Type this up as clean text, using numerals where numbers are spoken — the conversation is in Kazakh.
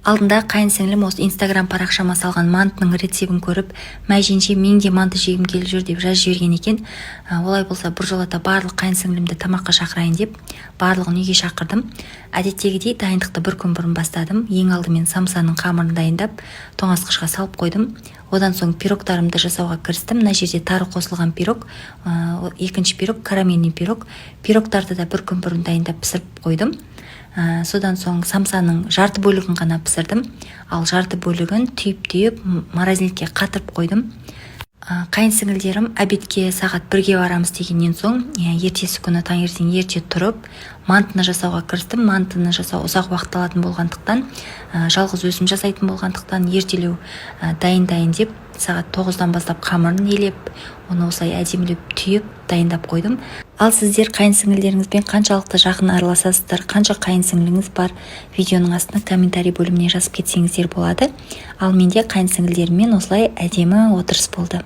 Алдында қайынсіңлім осы инстаграм парақшама салған мантының рецебін көріп, мәженше мен де манты жегім келіп жүр деп жазып жіберген екен. Олай болса біржолата барлық қайынсіңлімді тамаққа шақырайын деп барлығын үйге шақырдым. Әдеттегідей дайындықты бір күн бұрын бастадым. Ең алдымен самсаның қамырын дайындап, тоңазытқышқа салып қойдым. Одан соң пирогтарымды жасауға кірістім. Мына жерде тары қосылған пирог, екінші пирог карамельный пирог. Пирогтарды да бір күн бұрын дайындап пісіріп қойдым. Содан соң самсаның жарты бөлігін ғана пісірдім, ал жарты бөлігін түйіп морозилькеге қатырып қойдым. Қайынсіңлдерім обедке сағат 1-ге барамыз дегеннен соң, ертесі күні таңертең ерте тұрып, мантыны жасауға кірістім. Мантыны жасау ұзақ уақыт алатын болғандықтан, жалғыз өзім жасайтын болғандықтан, ертелеу дайындайын деп сағат 9-дан бастап қамырын елеп, оны осылай әдемілеп түйіп дайындап қойдым. Ал сіздер қайынсіңлдеріңізбен қаншалықты жақын араласасыздар, қанша қайынсіңліңіз бар, видеоның астына комментарий бөліміне жазып кетсеңіздер болады. Ал менде қайынсіңлдеріммен осылай әдемі отырыс болды.